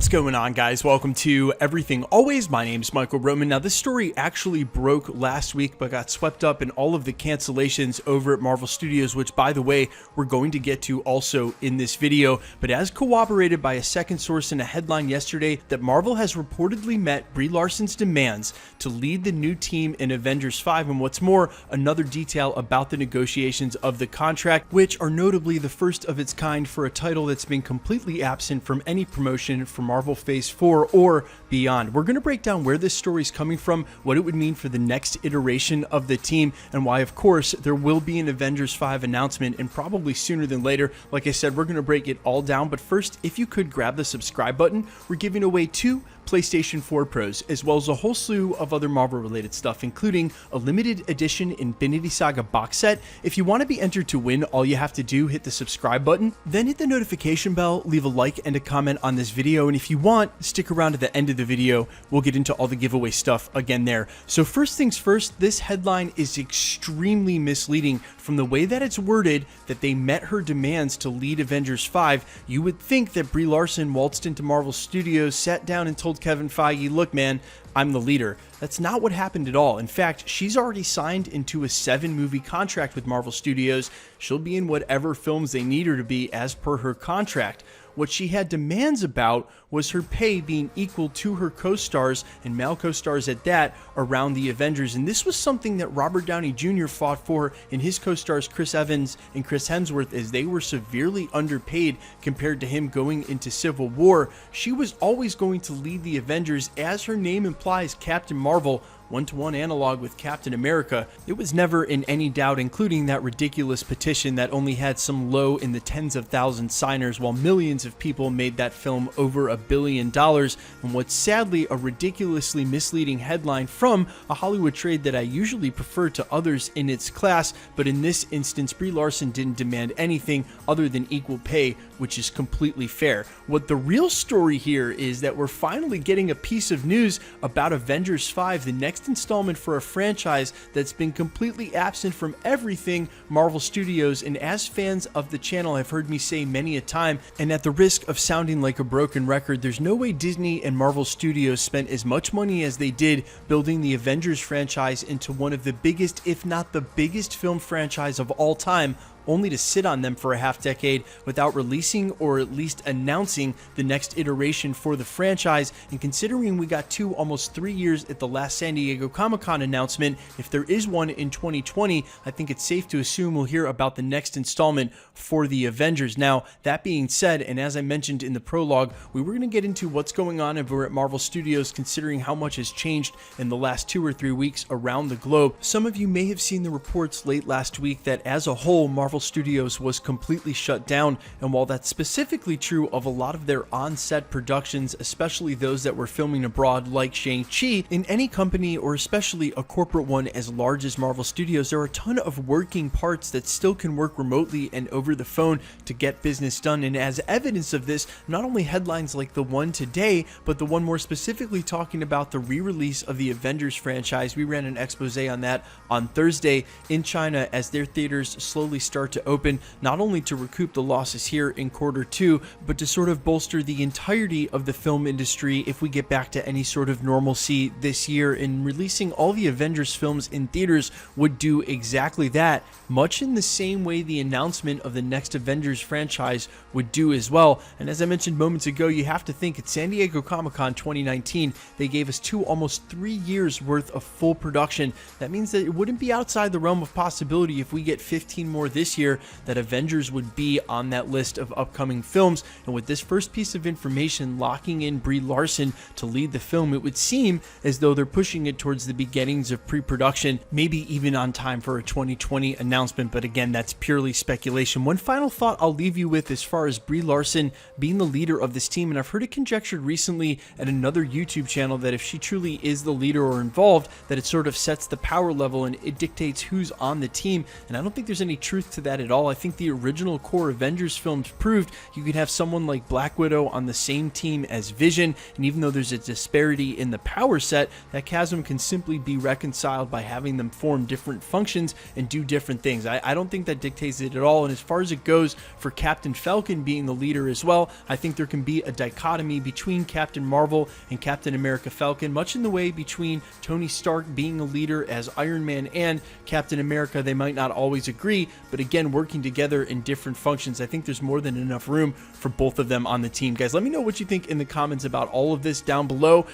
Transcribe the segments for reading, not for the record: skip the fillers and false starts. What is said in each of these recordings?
What's going on, guys? Welcome to Everything Always. My name's Michael Roman. Now, this story actually broke last week, but got swept up in all of the cancellations over at Marvel Studios, which, by the way, we're going to get to also in this video. But as corroborated by a second source in a headline yesterday, that Marvel has reportedly met Brie Larson's demands to lead the new team in Avengers 5. And what's more, another detail about the negotiations of the contract, which are notably the first of its kind for a title that's been completely absent from any promotion for Marvel Phase 4 or beyond. We're going to break down where this story is coming from, what it would mean for the next iteration of the team, and why, of course, there will be an Avengers 5 announcement, and probably sooner than later. Like I said, we're going to break it all down, but first, if you could grab the subscribe button, we're giving away 2 PlayStation 4 Pros, as well as a whole slew of other Marvel related stuff, including a limited edition Infinity Saga box set. If you want to be entered to win, all you have to do, hit the subscribe button, then hit the notification bell, leave a like and a comment on this video, and if you want, stick around to the end of the video. We'll get into all the giveaway stuff again there. So first things first, this headline is extremely misleading from the way that it's worded, that they met her demands to lead Avengers 5. You would think that Brie Larson waltzed into Marvel Studios, sat down and told Kevin Feige, look man, I'm the leader. That's not what happened at all. In fact, she's already signed into a 7-movie contract with Marvel Studios. She'll be in whatever films they need her to be as per her contract. What she had demands about was her pay being equal to her co-stars, and male co-stars at that, around the Avengers. And this was something that Robert Downey Jr. fought for in his co-stars Chris Evans and Chris Hemsworth, as they were severely underpaid compared to him going into Civil War. She was always going to lead the Avengers, as her name implies, Captain Marvel, one-to-one analog with Captain America. It was never in any doubt, including that ridiculous petition that only had some low in the tens of thousands signers, while millions of people made that film over $1 billion. And what's sadly a ridiculously misleading headline from a Hollywood trade that I usually prefer to others in its class, but in this instance, Brie Larson didn't demand anything other than equal pay, which is completely fair. What the real story here is that we're finally getting a piece of news about Avengers 5, the next installment for a franchise that's been completely absent from everything Marvel Studios. And as fans of the channel have heard me say many a time, and at the risk of sounding like a broken record, there's no way Disney and Marvel Studios spent as much money as they did building the Avengers franchise into one of the biggest, if not the biggest, film franchise of all time, only to sit on them for a half decade without releasing or at least announcing the next iteration for the franchise. And considering we got almost 3 years at the last San Diego Comic-Con announcement, if there is one in 2020, I think it's safe to assume we'll hear about the next installment for the Avengers. Now, that being said, and as I mentioned in the prologue, we were going to get into what's going on over at Marvel Studios, considering how much has changed in the last 2 or 3 weeks around the globe. Some of you may have seen the reports late last week that as a whole, Marvel Studios was completely shut down, and while that's specifically true of a lot of their on-set productions, especially those that were filming abroad like Shang-Chi, in any company, or especially a corporate one as large as Marvel Studios, there are a ton of working parts that still can work remotely and over the phone to get business done. And as evidence of this, not only headlines like the one today, but the one more specifically talking about the re-release of the Avengers franchise. We ran an expose on that on Thursday in China as their theaters slowly start to open, not only to recoup the losses here in Q2, but to sort of bolster the entirety of the film industry if we get back to any sort of normalcy this year. And releasing all the Avengers films in theaters would do exactly that, much in the same way the announcement of the next Avengers franchise would do as well. And as I mentioned moments ago, you have to think at San Diego Comic-Con 2019, they gave us almost 3 years worth of full production. That means that it wouldn't be outside the realm of possibility if we get 15 more this year that Avengers would be on that list of upcoming films. And with this first piece of information locking in Brie Larson to lead the film, it would seem as though they're pushing it towards the beginnings of pre-production, maybe even on time for a 2020 announcement. But again, that's purely speculation. One final thought I'll leave you with as far as Brie Larson being the leader of this team, and I've heard it conjectured recently at another YouTube channel that if she truly is the leader or involved, that it sort of sets the power level and it dictates who's on the team. And I don't think there's any truth to that at all. I think the original core Avengers films proved you could have someone like Black Widow on the same team as Vision, and even though there's a disparity in the power set, that chasm can simply be reconciled by having them form different functions and do different things. I don't think that dictates it at all, and as far as it goes for Captain Falcon being the leader as well, I think there can be a dichotomy between Captain Marvel and Captain America Falcon, much in the way between Tony Stark being a leader as Iron Man and Captain America. They might not always agree, but again, working together in different functions. I think there's more than enough room for both of them on the team. Guys, let me know what you think in the comments about all of this down below,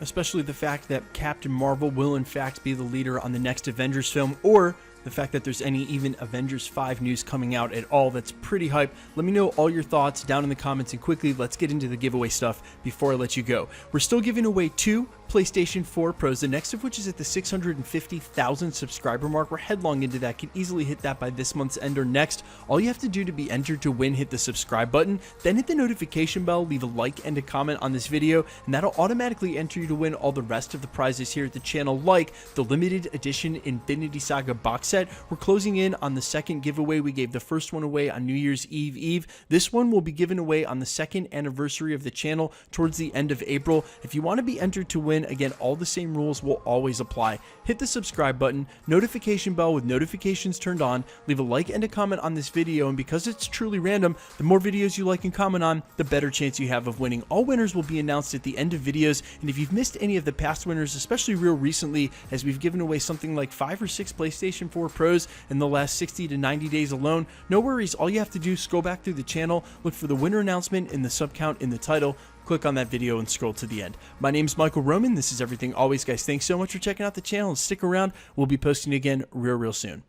especially the fact that Captain Marvel will in fact be the leader on the next Avengers film, or the fact that there's any even Avengers 5 news coming out at all. That's pretty hype. Let me know all your thoughts down in the comments, and quickly, let's get into the giveaway stuff before I let you go. We're still giving away 2 PlayStation 4 Pros, the next of which is at the 650,000 subscriber mark. We're headlong into that, can easily hit that by this month's end or next. All you have to do to be entered to win, hit the subscribe button, then hit the notification bell, leave a like and a comment on this video, and that'll automatically enter you to win all the rest of the prizes here at the channel, like the limited edition Infinity Saga box set. We're closing in on the second giveaway. We gave the first one away on New Year's Eve. This one will be given away on the 2nd anniversary of the channel towards the end of April. If you want to be entered to win, again, all the same rules will always apply. Hit the subscribe button, notification bell with notifications turned on, leave a like and a comment on this video, and because it's truly random, the more videos you like and comment on, the better chance you have of winning. All winners will be announced at the end of videos, and if you've missed any of the past winners, especially real recently, as we've given away something like 5 or 6 PlayStation 4 Pros in the last 60 to 90 days alone, no worries. All you have to do is scroll back through the channel, look for the winner announcement in the sub count in the title, click on that video and scroll to the end. My name's Michael Roman. This is Everything Always. Guys, thanks so much for checking out the channel, and stick around. We'll be posting again real soon.